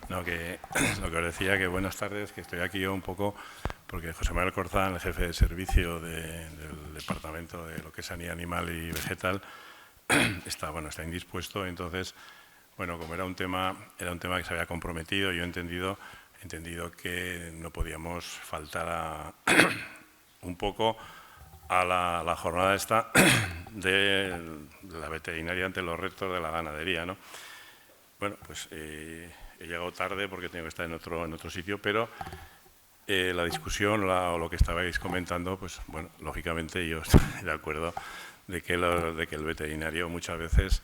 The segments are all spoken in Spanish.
No, que lo que os decía, que buenas tardes, que estoy aquí yo un poco porque José Manuel Corzán, el jefe de servicio del Departamento de lo que es Sanidad Animal y Vegetal, está indispuesto. Entonces, bueno, como era un tema que se había comprometido, yo he entendido que no podíamos faltar un poco a la jornada esta de la veterinaria ante los retos de la ganadería, ¿no? Bueno, pues he llegado tarde porque tengo que estar en otro sitio, pero la discusión o lo que estabais comentando, pues bueno, lógicamente yo estoy de acuerdo de que el veterinario muchas veces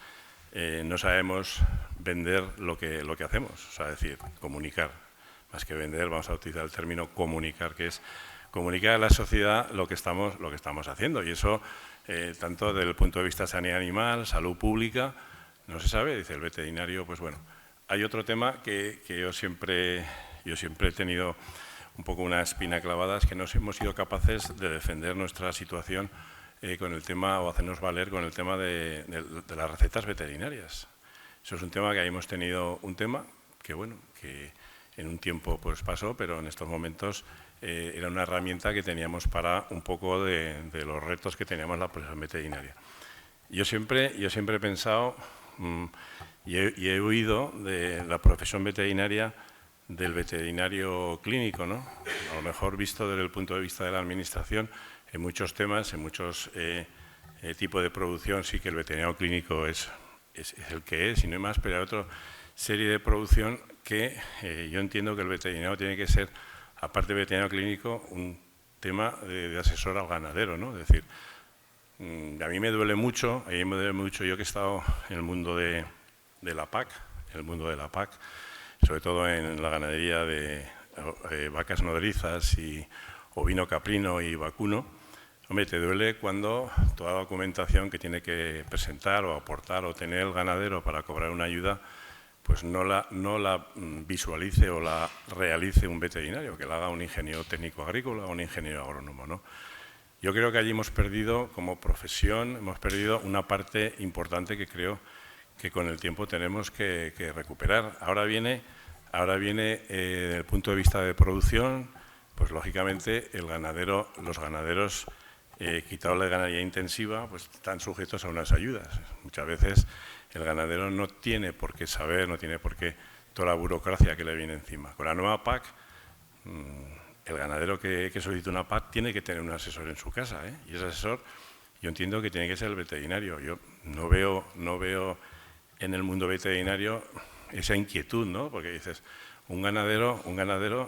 no sabemos vender lo que hacemos, o sea, decir, comunicar. Más que vender, vamos a utilizar el término comunicar, que es comunicar a la sociedad lo que estamos haciendo. Y eso, tanto desde el punto de vista de sanidad animal, salud pública, no se sabe, dice el veterinario. Pues bueno, hay otro tema que yo siempre he tenido un poco una espina clavada, es que no hemos sido capaces de defender nuestra situación con el tema, o hacernos valer con el tema de las recetas veterinarias. Eso es un tema que ahí hemos tenido un tema que, bueno, que en un tiempo pues pasó, pero en estos momentos era una herramienta que teníamos para un poco de los retos que teníamos la profesión veterinaria. Yo siempre he pensado y he oído de la profesión veterinaria del veterinario clínico, ¿no? A lo mejor visto desde el punto de vista de la administración, en muchos temas, en muchos tipos de producción, sí que el veterinario clínico es el que es, y no hay más, pero hay otra serie de producción que yo entiendo que el veterinario tiene que ser, aparte de veterinario clínico, un tema de asesor al ganadero, ¿no? Es decir, a mí me duele mucho, yo que he estado en el mundo de la PAC, sobre todo en la ganadería de vacas nodrizas y ovino caprino y vacuno. Hombre, te duele cuando toda la documentación que tiene que presentar o aportar o tener el ganadero para cobrar una ayuda, pues no la visualice o la realice un veterinario, que la haga un ingeniero técnico agrícola o un ingeniero agrónomo, ¿no? Yo creo que allí hemos perdido, como profesión, una parte importante que creo que con el tiempo tenemos que recuperar. Ahora viene desde el punto de vista de producción, pues lógicamente los ganaderos quitados la ganadería intensiva, pues están sujetos a unas ayudas. Muchas veces el ganadero no tiene por qué saber, no tiene por qué toda la burocracia que le viene encima. Con la nueva PAC, el ganadero que solicita una PAC tiene que tener un asesor en su casa, ¿eh? Y ese asesor, yo entiendo que tiene que ser el veterinario. Yo no veo en el mundo veterinario esa inquietud, ¿no? Porque dices, un ganadero,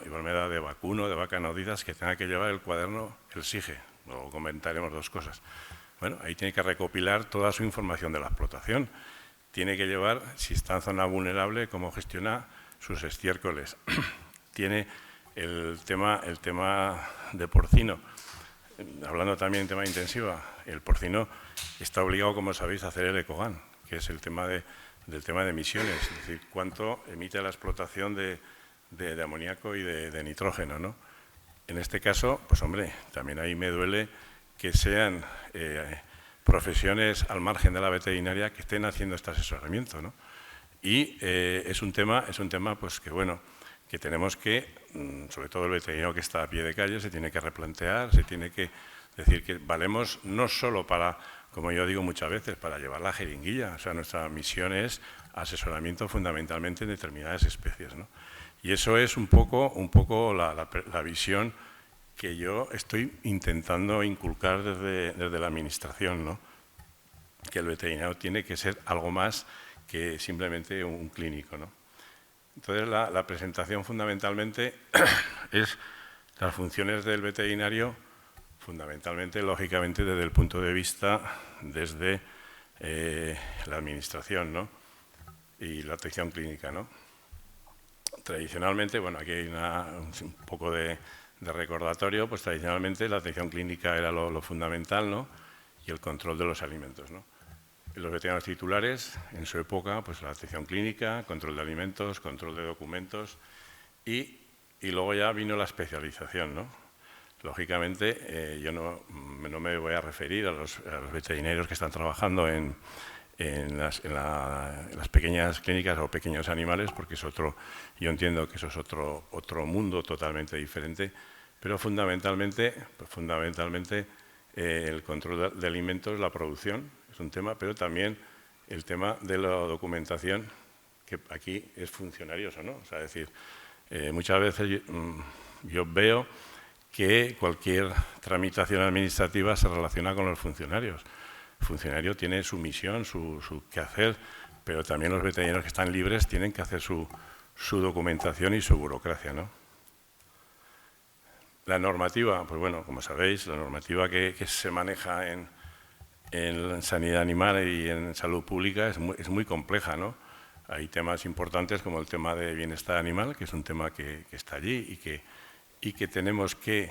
igual me da de vacuno, de vaca nodrizas, que tenga que llevar el cuaderno, el SIGE. Luego comentaremos dos cosas. Bueno, ahí tiene que recopilar toda su información de la explotación. Tiene que llevar, si está en zona vulnerable, cómo gestiona sus estiércoles. Tiene el tema de porcino. Hablando también de tema intensiva, el porcino está obligado, como sabéis, a hacer el ECOGAN, que es el tema del tema de emisiones, es decir, cuánto emite la explotación de amoníaco y de nitrógeno, ¿no? En este caso, pues hombre, también ahí me duele que sean profesiones al margen de la veterinaria que estén haciendo este asesoramiento, ¿no? Y es un tema pues que bueno, que tenemos que, sobre todo el veterinario que está a pie de calle, se tiene que replantear, se tiene que decir que valemos no solo para, como yo digo muchas veces, para llevar la jeringuilla. O sea, nuestra misión es asesoramiento fundamentalmente en determinadas especies, ¿no? Y eso es un poco la visión que yo estoy intentando inculcar desde la administración, ¿no? Que el veterinario tiene que ser algo más que simplemente un clínico, ¿no? Entonces, la presentación fundamentalmente es las funciones del veterinario, fundamentalmente, lógicamente, desde el punto de vista desde la administración, ¿no? Y la atención clínica, ¿no? Tradicionalmente, bueno, aquí hay un poco de recordatorio, pues tradicionalmente la atención clínica era lo fundamental, ¿no? Y el control de los alimentos, ¿no? Los veterinarios titulares, en su época, pues la atención clínica, control de alimentos, control de documentos y luego ya vino la especialización, ¿no? Lógicamente, yo no me voy a referir a los veterinarios que están trabajando en en las pequeñas clínicas o pequeños animales, porque es otro, yo entiendo que eso es otro mundo totalmente diferente, pero fundamentalmente el control de alimentos, la producción es un tema, pero también el tema de la documentación, que aquí es funcionarioso, ¿no? O sea, es decir, muchas veces yo veo que cualquier tramitación administrativa se relaciona con los funcionarios. El funcionario tiene su misión, su quehacer, pero también los veterinarios que están libres tienen que hacer su documentación y su burocracia, ¿no? La normativa, pues bueno, como sabéis, la normativa que se maneja en sanidad animal y en salud pública es muy compleja, ¿no? Hay temas importantes como el tema de bienestar animal, que es un tema que está allí y que tenemos que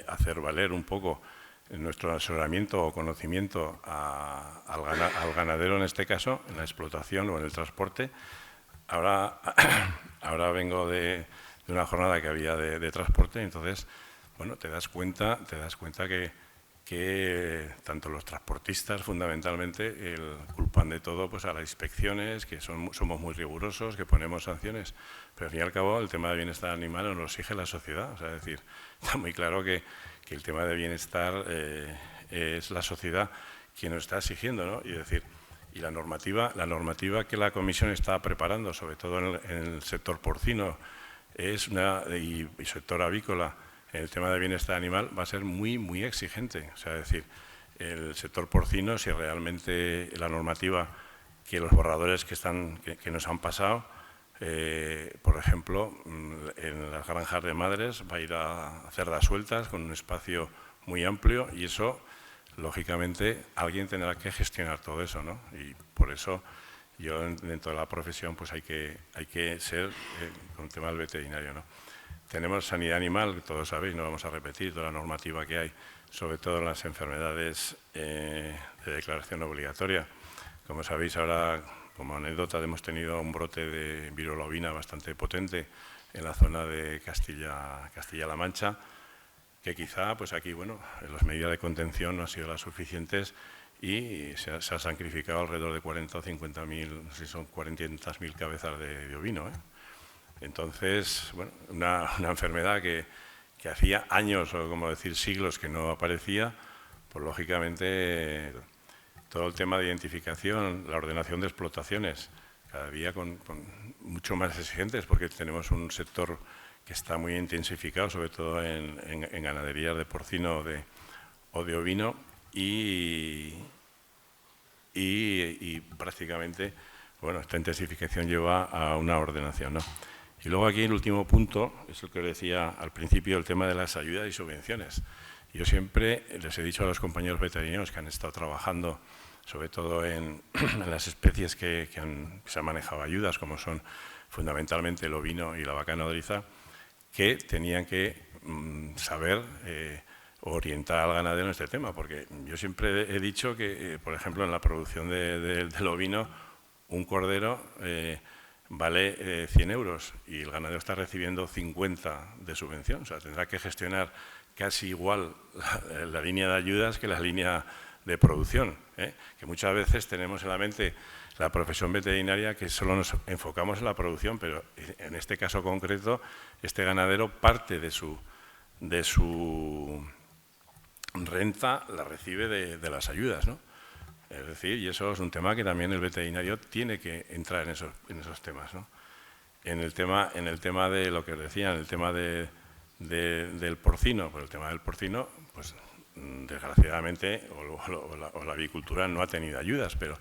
hacer valer un poco nuestro asesoramiento o conocimiento al ganadero, en este caso, en la explotación o en el transporte. Ahora vengo de una jornada que había de transporte, entonces, bueno, te das cuenta que tanto los transportistas, fundamentalmente, culpan de todo pues a las inspecciones, que somos muy rigurosos, que ponemos sanciones, pero al fin y al cabo el tema de bienestar animal nos lo exige la sociedad. O sea, es decir, está muy claro que el tema de bienestar es la sociedad quien nos está exigiendo, ¿no? Y decir, y la normativa que la Comisión está preparando, sobre todo en el sector porcino y sector avícola, el tema de bienestar animal va a ser muy exigente. O sea, es decir, el sector porcino, si realmente la normativa, que los borradores que nos han pasado, por ejemplo, en las granjas de madres va a ir a cerdas sueltas con un espacio muy amplio y eso, lógicamente, alguien tendrá que gestionar todo eso, ¿no? Y por eso yo, dentro de la profesión, pues hay que ser con el tema del veterinario, ¿no? Tenemos sanidad animal, todos sabéis, no vamos a repetir toda la normativa que hay, sobre todo en las enfermedades de declaración obligatoria. Como sabéis, ahora, como anécdota, hemos tenido un brote de viruela ovina bastante potente en la zona de Castilla-La Mancha, que quizá, pues aquí, bueno, las medidas de contención no han sido las suficientes y se ha sacrificado alrededor de 40 o 50.000, no sé si son 400.000 cabezas de ovino, ¿eh? Entonces, bueno, una enfermedad que hacía años, o como decir siglos, que no aparecía, pues lógicamente todo el tema de identificación, la ordenación de explotaciones, cada día con mucho más exigentes, porque tenemos un sector que está muy intensificado, sobre todo en ganaderías de porcino o de ovino, y prácticamente, bueno, esta intensificación lleva a una ordenación, ¿no? Y luego aquí el último punto, es lo que os decía al principio, el tema de las ayudas y subvenciones. Yo siempre les he dicho a los compañeros veterinarios que han estado trabajando, sobre todo en las especies que se han manejado ayudas, como son fundamentalmente el ovino y la vaca nodriza, que tenían que saber orientar al ganadero en este tema, porque yo siempre he dicho que, por ejemplo, en la producción del ovino, un cordero vale 100 euros y el ganadero está recibiendo 50 de subvención. O sea, tendrá que gestionar casi igual la línea de ayudas que la línea de producción, ¿eh? Que muchas veces tenemos en la mente la profesión veterinaria que solo nos enfocamos en la producción, pero en este caso concreto, este ganadero parte de su renta la recibe de las ayudas, ¿no? Es decir, y eso es un tema que también el veterinario tiene que entrar en esos temas, ¿no? En el tema de lo que os decía, en el tema del porcino, pues el tema del porcino, pues desgraciadamente, o la avicultura no ha tenido ayudas, pero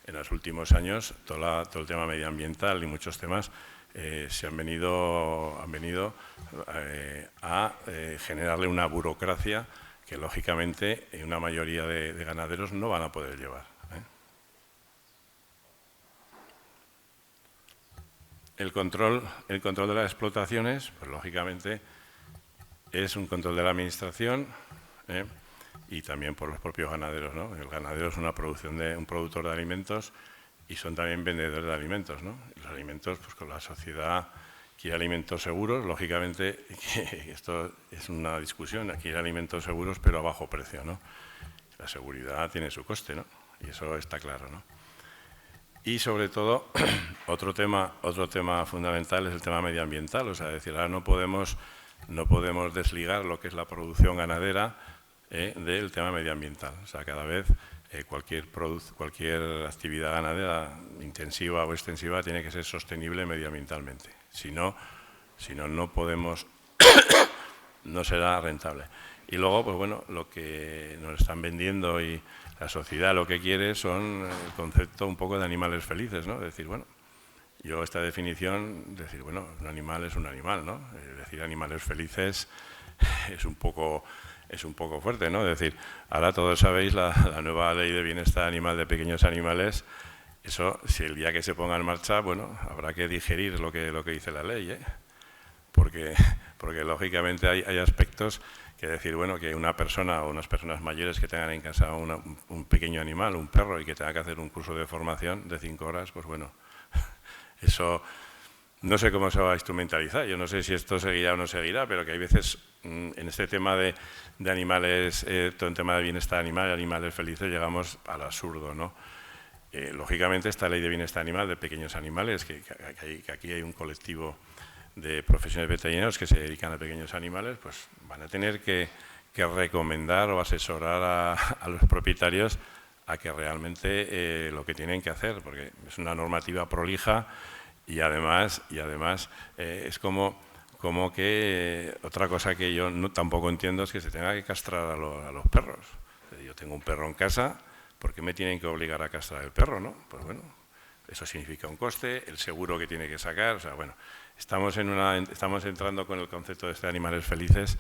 en los últimos años todo el tema medioambiental y muchos temas han venido a generarle una burocracia que lógicamente una mayoría de ganaderos no van a poder llevar, ¿eh? El control de las explotaciones, pues lógicamente es un control de la administración, ¿eh? Y también por los propios ganaderos, ¿no? El ganadero es un productor de alimentos y son también vendedores de alimentos, ¿no? Los alimentos, pues con la sociedad quiere alimentos seguros, lógicamente, esto es una discusión, quiere alimentos seguros pero a bajo precio, ¿no? La seguridad tiene su coste, ¿no? Y eso está claro, ¿no? Y sobre todo, otro tema fundamental es el tema medioambiental. O sea, es decir, ahora no podemos desligar lo que es la producción ganadera del tema medioambiental. O sea, cada vez cualquier actividad ganadera intensiva o extensiva tiene que ser sostenible medioambientalmente. Si no, no podemos, no será rentable. Y luego, pues bueno, lo que nos están vendiendo y la sociedad lo que quiere son el concepto un poco de animales felices, ¿no? Es decir, bueno, yo esta definición, decir, bueno, un animal es un animal, ¿no? Decir animales felices es un poco fuerte, ¿no? Es decir, ahora todos sabéis la nueva ley de bienestar animal de pequeños animales. Eso, si el día que se ponga en marcha, bueno, habrá que digerir lo que dice la ley, ¿eh? Porque lógicamente hay aspectos que decir, bueno, que una persona o unas personas mayores que tengan en casa un pequeño animal, un perro, y que tenga que hacer un curso de formación de 5 horas, pues bueno, eso no sé cómo se va a instrumentalizar. Yo no sé si esto seguirá o no seguirá, pero que hay veces en este tema de animales, todo el tema de bienestar animal, animales felices, llegamos al absurdo, ¿no? Lógicamente, esta ley de bienestar animal de pequeños animales, que aquí hay un colectivo de profesionales veterinarios que se dedican a pequeños animales, pues van a tener que recomendar o asesorar a los propietarios a que realmente lo que tienen que hacer, porque es una normativa prolija y además es como que otra cosa que yo tampoco entiendo es que se tenga que castrar a los perros. Yo tengo un perro en casa, ¿por qué me tienen que obligar a castrar el perro, no? Pues bueno, eso significa un coste, el seguro que tiene que sacar, o sea, bueno, estamos entrando con el concepto de animales felices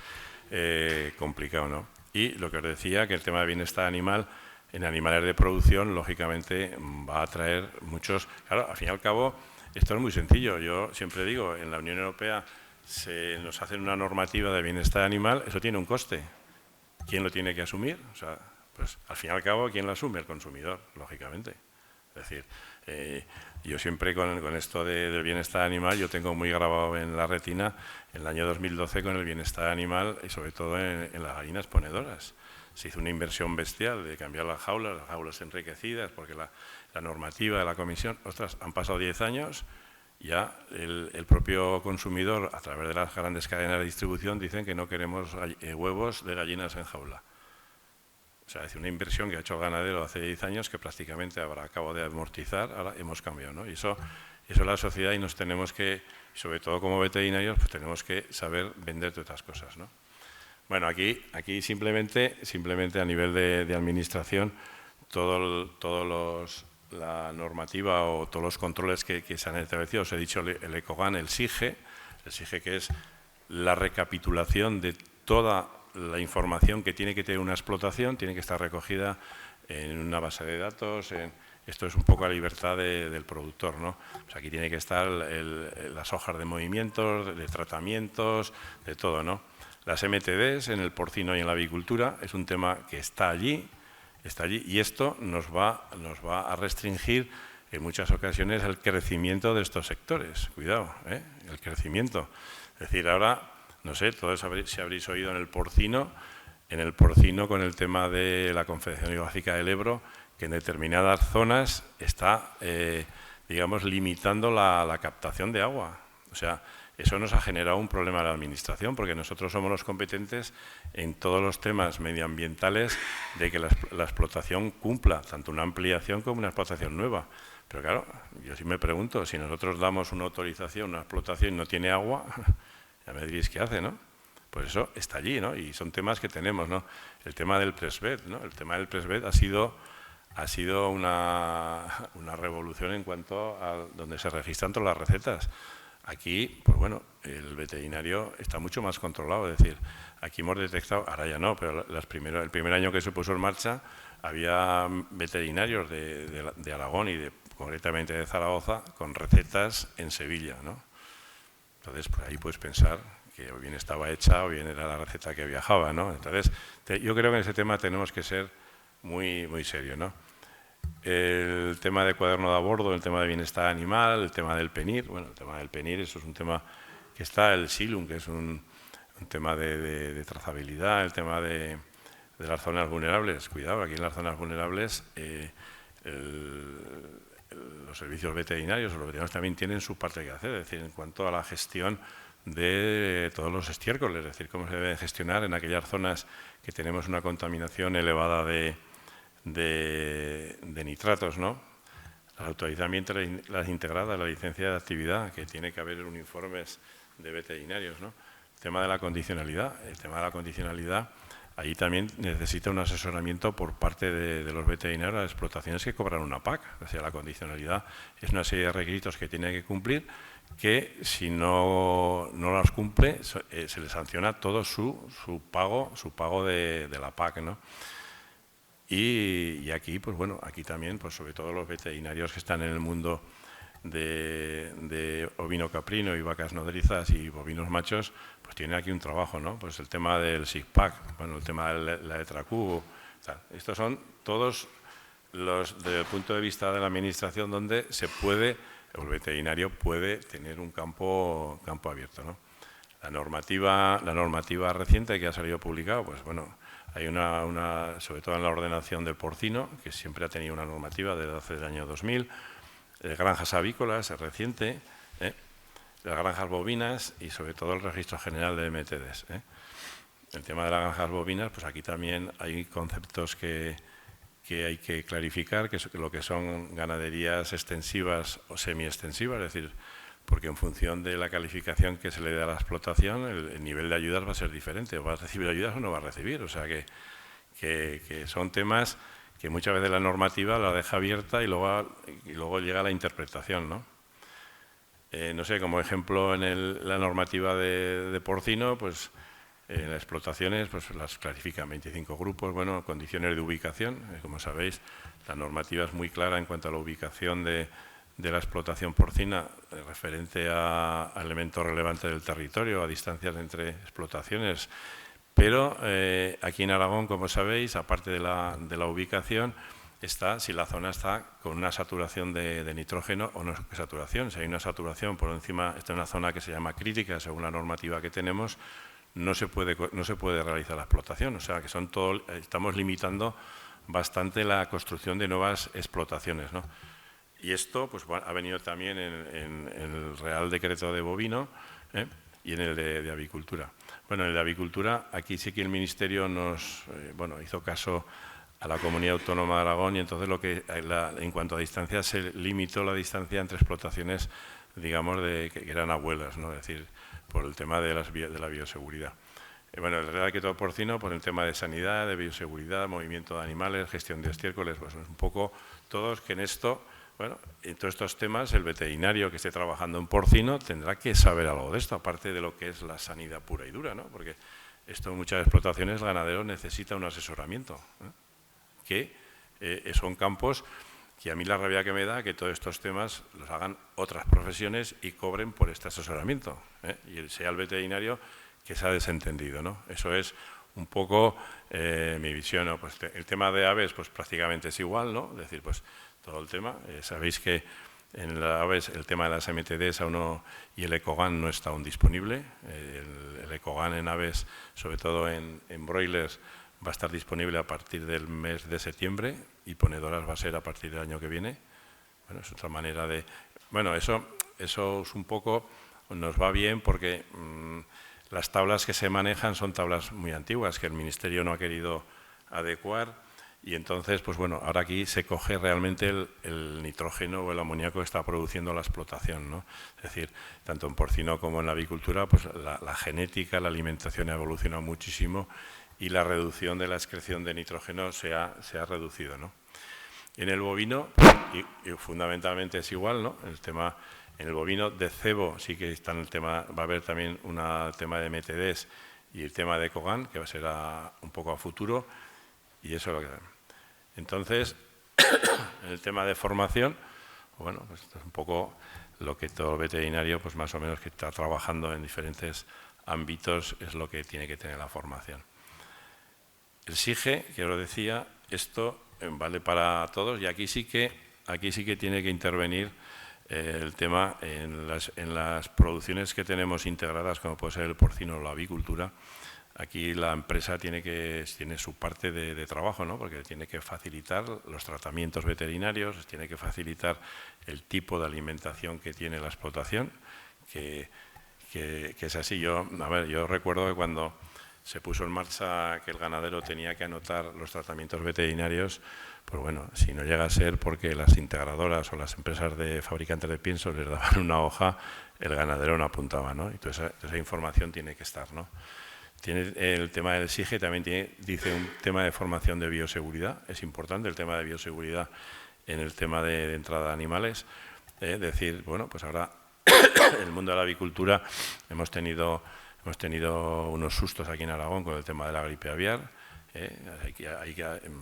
complicado, ¿no? Y lo que os decía, que el tema de bienestar animal en animales de producción, lógicamente, va a traer muchos... Claro, al fin y al cabo, esto es muy sencillo. Yo siempre digo, en la Unión Europea nos hacen una normativa de bienestar animal, eso tiene un coste. ¿Quién lo tiene que asumir? O sea, pues al fin y al cabo, ¿quién lo asume? El consumidor, lógicamente. Es decir, yo siempre con esto del bienestar animal, yo tengo muy grabado en la retina el año 2012 con el bienestar animal y sobre todo en las gallinas ponedoras. Se hizo una inversión bestial de cambiar las jaulas enriquecidas, porque la normativa de la comisión, ostras, han pasado 10 años, ya el propio consumidor, a través de las grandes cadenas de distribución, dicen que no queremos huevos de gallinas en jaula. O sea, es una inversión que ha hecho el ganadero hace 10 años que prácticamente habrá acabado de amortizar, ahora hemos cambiado, ¿no? Y eso es la sociedad y nos tenemos que, sobre todo como veterinarios, pues tenemos que saber vender todas estas cosas, ¿no? Bueno, aquí simplemente a nivel de administración, la normativa o todos los controles que se han establecido, os he dicho el ECOGAN, el SIGE que es la recapitulación de toda la información que tiene que tener una explotación, tiene que estar recogida en una base de datos, esto es un poco la libertad del productor, ¿no? Pues aquí tiene que estar las hojas de movimientos, de tratamientos, de todo, ¿no? Las MTDs en el porcino y en la avicultura es un tema que está allí y esto nos va a restringir en muchas ocasiones el crecimiento de estos sectores. Cuidado, el crecimiento. Es decir, ahora, no sé, todos si habréis oído en el porcino con el tema de la Confederación Hidrográfica del Ebro, que en determinadas zonas está, digamos, limitando la captación de agua. O sea, eso nos ha generado un problema a la administración, porque nosotros somos los competentes en todos los temas medioambientales de que la explotación cumpla tanto una ampliación como una explotación nueva. Pero claro, yo sí me pregunto, si nosotros damos una autorización, una explotación y no tiene agua, ya me diréis qué hace, ¿no? Pues eso está allí, ¿no? Y son temas que tenemos, ¿no? El tema del Presbed, ¿no? El tema del Presbed ha sido una revolución en cuanto a donde se registran todas las recetas. Aquí, pues bueno, el veterinario está mucho más controlado, es decir, aquí hemos detectado, ahora ya no, pero el primer año que se puso en marcha había veterinarios de Aragón y concretamente de Zaragoza con recetas en Sevilla, ¿no? Entonces, pues ahí puedes pensar que o bien estaba hecha o bien era la receta que viajaba, ¿no? Entonces, yo creo que en ese tema tenemos que ser muy, muy serios, ¿no? El tema de cuaderno de a bordo, el tema de bienestar animal, el tema del PENIR. Bueno, el tema del PENIR, eso es un tema que está, el SILUM, que es un tema de trazabilidad, el tema de las zonas vulnerables. Cuidado, aquí en las zonas vulnerables los servicios veterinarios o los veterinarios también tienen su parte que hacer, es decir, en cuanto a la gestión de todos los estiércoles, es decir, cómo se debe gestionar en aquellas zonas que tenemos una contaminación elevada de nitratos, ¿no? Las autorizaciones las integradas, la licencia de actividad, que tiene que haber un informe de veterinarios, ¿no? El tema de la condicionalidad, ahí también necesita un asesoramiento por parte de los veterinarios a las explotaciones que cobran una PAC. O sea, la condicionalidad es una serie de requisitos que tiene que cumplir, que si no las cumple se le sanciona todo su pago de la PAC, ¿no? Y aquí, pues bueno, aquí también, pues sobre todo los veterinarios que están en el mundo de ovino caprino y vacas nodrizas y bovinos machos, pues tienen aquí un trabajo, ¿no? Pues el tema del SIGPAC, bueno, el tema de la letra Q, estos son todos los, desde el punto de vista de la administración, donde se puede, el veterinario puede tener un campo abierto, ¿no? La normativa reciente que ha salido publicada, pues bueno, hay sobre todo en la ordenación del porcino, que siempre ha tenido una normativa desde el año 2000, granjas avícolas, es reciente, las granjas bovinas y sobre todo el registro general de MTDs. El tema de las granjas bovinas, pues aquí también hay conceptos que hay que clarificar, que es lo que son ganaderías extensivas o semi-extensivas, es decir, porque en función de la calificación que se le dé a la explotación, el nivel de ayudas va a ser diferente, o va a recibir ayudas o no va a recibir, o sea que son temas que muchas veces la normativa la deja abierta y luego llega la interpretación, ¿no? No sé, como ejemplo en la normativa de porcino, pues en las explotaciones pues las clasifican 25 grupos, bueno, condiciones de ubicación, como sabéis, la normativa es muy clara en cuanto a la ubicación de la explotación porcina referente a elementos relevantes del territorio, a distancias entre explotaciones. Pero aquí en Aragón, como sabéis, aparte de la ubicación, está si la zona está con una saturación de nitrógeno o no saturación. Si hay una saturación por encima, esta es una zona que se llama crítica, según la normativa que tenemos, no se puede realizar la explotación. O sea, que estamos limitando bastante la construcción de nuevas explotaciones, ¿no? Y esto pues, ha venido también en el Real Decreto de Bovino y en el de Avicultura. Bueno, en el de Avicultura, aquí sí que el Ministerio hizo caso a la Comunidad Autónoma de Aragón y entonces en cuanto a distancia se limitó la distancia entre explotaciones, digamos, que eran abuelas, ¿no? Es decir, por el tema de la bioseguridad. Bueno, el Real Decreto porcino, por el tema de sanidad, de bioseguridad, movimiento de animales, gestión de estiércoles, pues un poco todos que en esto, bueno, en todos estos temas el veterinario que esté trabajando en porcino tendrá que saber algo de esto, aparte de lo que es la sanidad pura y dura, ¿no? Porque esto en muchas explotaciones el ganadero necesita un asesoramiento, que son campos que a mí la rabia que me da que todos estos temas los hagan otras profesiones y cobren por este asesoramiento, y sea el veterinario que se ha desentendido, ¿no? Eso es un poco mi visión, ¿no? Pues el tema de aves pues prácticamente es igual, ¿no? Es decir, pues todo el tema, sabéis que en las aves el tema de las MTDs y el Ecogan no está aún disponible. El Ecogan en aves, sobre todo en broilers, va a estar disponible a partir del mes de septiembre y ponedoras va a ser a partir del año que viene. Bueno, es otra manera de... Bueno, eso es un poco... Nos va bien porque las tablas que se manejan son tablas muy antiguas que el Ministerio no ha querido adecuar y entonces, pues bueno, ahora aquí se coge realmente el nitrógeno o el amoníaco que está produciendo la explotación, ¿no? Es decir, tanto en porcino como en la avicultura, pues la genética, la alimentación ha evolucionado muchísimo y la reducción de la excreción de nitrógeno se ha reducido, ¿no? En el bovino, y fundamentalmente es igual, ¿no? En el bovino de cebo sí que está en el tema, va a haber también un tema de MTDs y el tema de Ecogan, que va a ser un poco a futuro, y eso es lo que... Entonces, en el tema de formación, bueno, pues esto es un poco lo que todo veterinario, pues más o menos que está trabajando en diferentes ámbitos, es lo que tiene que tener la formación. El SIGE, que os decía, esto vale para todos y aquí sí que tiene que intervenir el tema en las producciones que tenemos integradas, como puede ser el porcino o la avicultura, aquí la empresa tiene su parte de trabajo, ¿no? Porque tiene que facilitar los tratamientos veterinarios, tiene que facilitar el tipo de alimentación que tiene la explotación, que es así. Yo recuerdo que cuando se puso en marcha que el ganadero tenía que anotar los tratamientos veterinarios, pues bueno, si no llega a ser porque las integradoras o las empresas de fabricantes de piensos les daban una hoja, el ganadero no apuntaba, ¿no? Entonces esa información tiene que estar, ¿no? Tiene el tema del SIGE, también dice un tema de formación de bioseguridad, es importante el tema de bioseguridad en el tema de entrada de animales. Decir, bueno, pues ahora en el mundo de la avicultura hemos tenido unos sustos aquí en Aragón con el tema de la gripe aviar.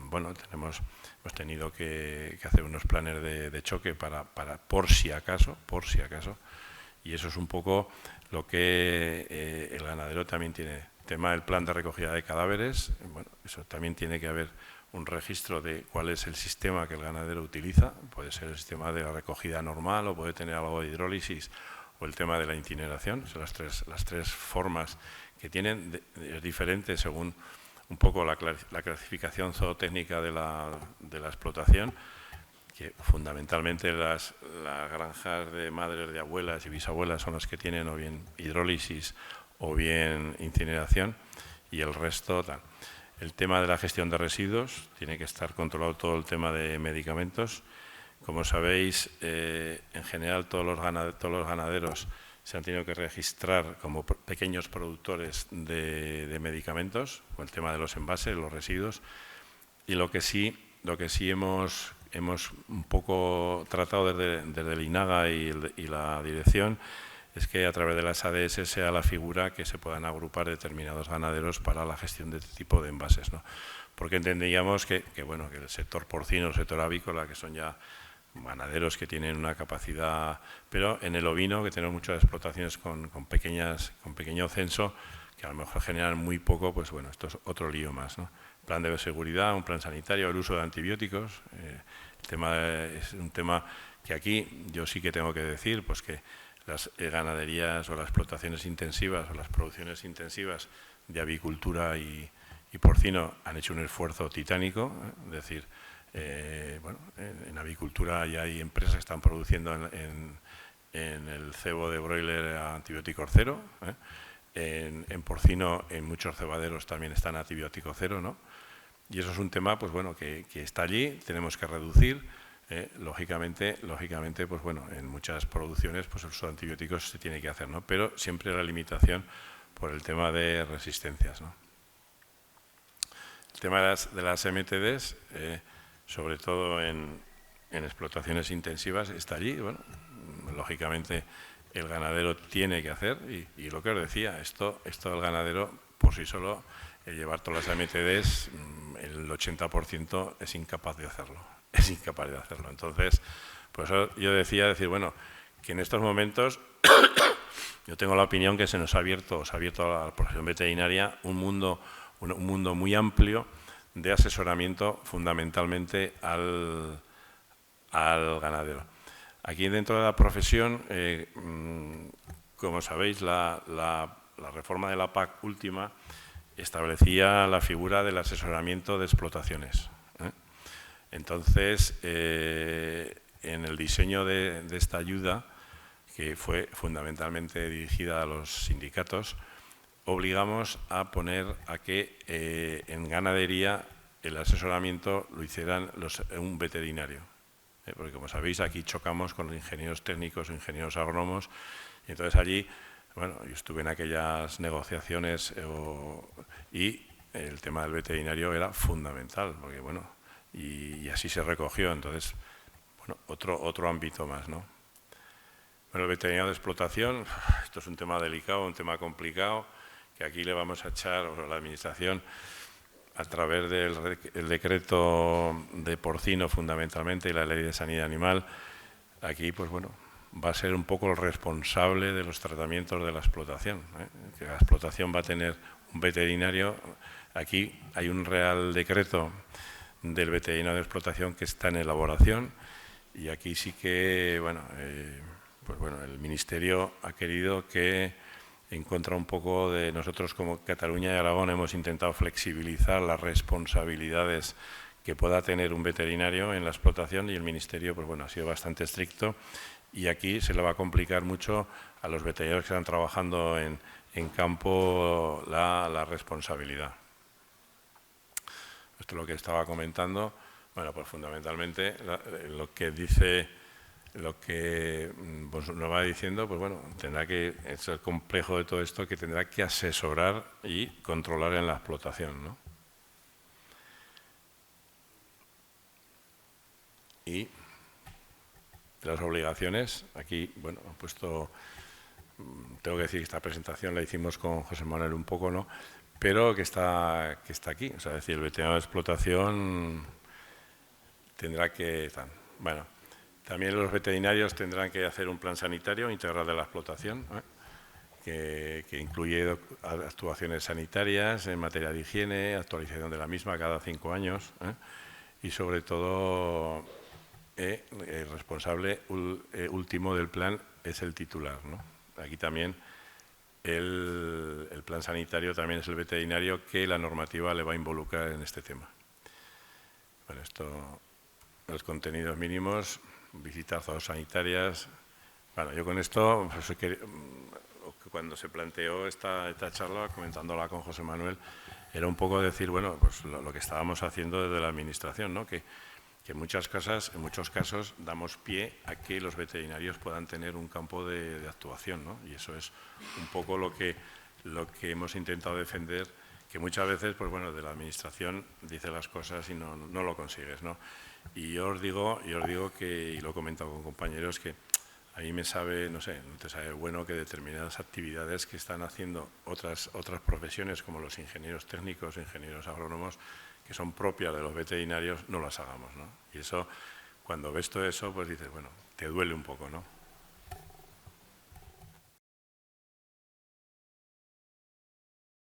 Bueno, hemos tenido que hacer unos planes de choque para por si acaso, y eso es un poco lo que el ganadero también tiene. El tema del plan de recogida de cadáveres, bueno, eso también tiene que haber un registro de cuál es el sistema que el ganadero utiliza. Puede ser el sistema de la recogida normal o puede tener algo de hidrólisis o el tema de la incineración. Son las tres formas que tienen, es diferente según un poco la clasificación zootécnica de la explotación, que fundamentalmente las granjas de madres, de abuelas y bisabuelas son las que tienen o bien hidrólisis o bien incineración, y el resto tal. El tema de la gestión de residuos, tiene que estar controlado todo el tema de medicamentos. Como sabéis, en general todos los ganaderos se han tenido que registrar como pequeños productores de medicamentos, con el tema de los envases, los residuos, y lo que sí hemos un poco tratado desde el INAGA y la dirección es que a través de las ADS sea la figura que se puedan agrupar determinados ganaderos para la gestión de este tipo de envases, ¿no? Porque entendíamos que el sector porcino, el sector avícola, que son ya ganaderos que tienen una capacidad, pero en el ovino, que tenemos muchas explotaciones con pequeño censo, que a lo mejor generan muy poco, pues bueno, esto es otro lío más, ¿no? Plan de bioseguridad, un plan sanitario, el uso de antibióticos. El tema es un tema que aquí yo sí que tengo que decir, pues que las ganaderías o las explotaciones intensivas o las producciones intensivas de avicultura y porcino han hecho un esfuerzo titánico, es decir, en avicultura ya hay empresas que están produciendo en el cebo de broiler a antibiótico cero, en porcino en muchos cebaderos también están a antibiótico cero, ¿no? Y eso es un tema, pues bueno, que está allí, tenemos que reducir. Lógicamente, pues bueno, en muchas producciones pues el uso de antibióticos se tiene que hacer, ¿no? Pero siempre la limitación por el tema de resistencias, ¿no? El tema de las MTDs, sobre todo en explotaciones intensivas, está allí. Bueno, lógicamente el ganadero tiene que hacer, y lo que os decía, esto del ganadero por sí solo, llevar todas las MTDs, el 80% es incapaz de hacerlo. Entonces, pues yo decía, bueno, que en estos momentos yo tengo la opinión que se nos ha abierto a la profesión veterinaria un mundo muy amplio de asesoramiento fundamentalmente al ganadero. Aquí dentro de la profesión, como sabéis, la reforma de la PAC última establecía la figura del asesoramiento de explotaciones. Entonces, en el diseño de esta ayuda, que fue fundamentalmente dirigida a los sindicatos, obligamos a poner a que en ganadería el asesoramiento lo hicieran un veterinario. Porque, como sabéis, aquí chocamos con los ingenieros técnicos, ingenieros agrónomos, y entonces allí, bueno, yo estuve en aquellas negociaciones y el tema del veterinario era fundamental, porque, bueno, y así se recogió. Entonces, bueno, otro ámbito más, ¿no? Bueno, el veterinario de explotación, esto es un tema delicado, un tema complicado, que aquí le vamos a echar, o la Administración, a través del decreto de porcino fundamentalmente y la ley de sanidad animal, aquí pues bueno, va a ser un poco el responsable de los tratamientos de la explotación, que la explotación va a tener un veterinario. Aquí hay un real decreto del veterinario de explotación que está en elaboración, y aquí sí que, bueno, pues bueno, el Ministerio ha querido que en contra un poco de nosotros como Cataluña y Aragón hemos intentado flexibilizar las responsabilidades que pueda tener un veterinario en la explotación y el Ministerio pues bueno, ha sido bastante estricto y aquí se le va a complicar mucho a los veterinarios que están trabajando en campo la responsabilidad. Esto es lo que estaba comentando. Bueno, pues fundamentalmente lo que dice, lo que pues, nos va diciendo, pues bueno, tendrá que, es el complejo de todo esto, que tendrá que asesorar y controlar en la explotación, ¿no? Y las obligaciones, aquí, bueno, he puesto, tengo que decir que esta presentación la hicimos con José Manuel un poco, ¿no? Pero que está aquí, o sea, es decir, el veterinario de explotación tendrá que, bueno, también los veterinarios tendrán que hacer un plan sanitario integral de la explotación, que incluye actuaciones sanitarias en materia de higiene, actualización de la misma cada 5 años, y sobre todo el responsable último del plan es el titular, ¿no? Aquí también el plan sanitario también es el veterinario que la normativa le va a involucrar en este tema. Bueno, esto, los contenidos mínimos, visitas zoosanitarias. Bueno, yo con esto, pues, cuando se planteó esta charla, comentándola con José Manuel, era un poco decir, bueno, pues lo que estábamos haciendo desde la Administración, ¿no? Que en muchos casos damos pie a que los veterinarios puedan tener un campo de actuación, ¿no? Y eso es un poco lo que hemos intentado defender, que muchas veces, pues bueno, de la Administración dice las cosas y no lo consigues, ¿no? Y yo os digo que, y lo he comentado con compañeros, que a mí me sabe, no sé, no te sabe bueno que determinadas actividades que están haciendo otras profesiones, como los ingenieros técnicos, ingenieros agrónomos, que son propias de los veterinarios, no las hagamos, ¿no? Y eso, cuando ves todo eso, pues dices, bueno, te duele un poco, ¿no?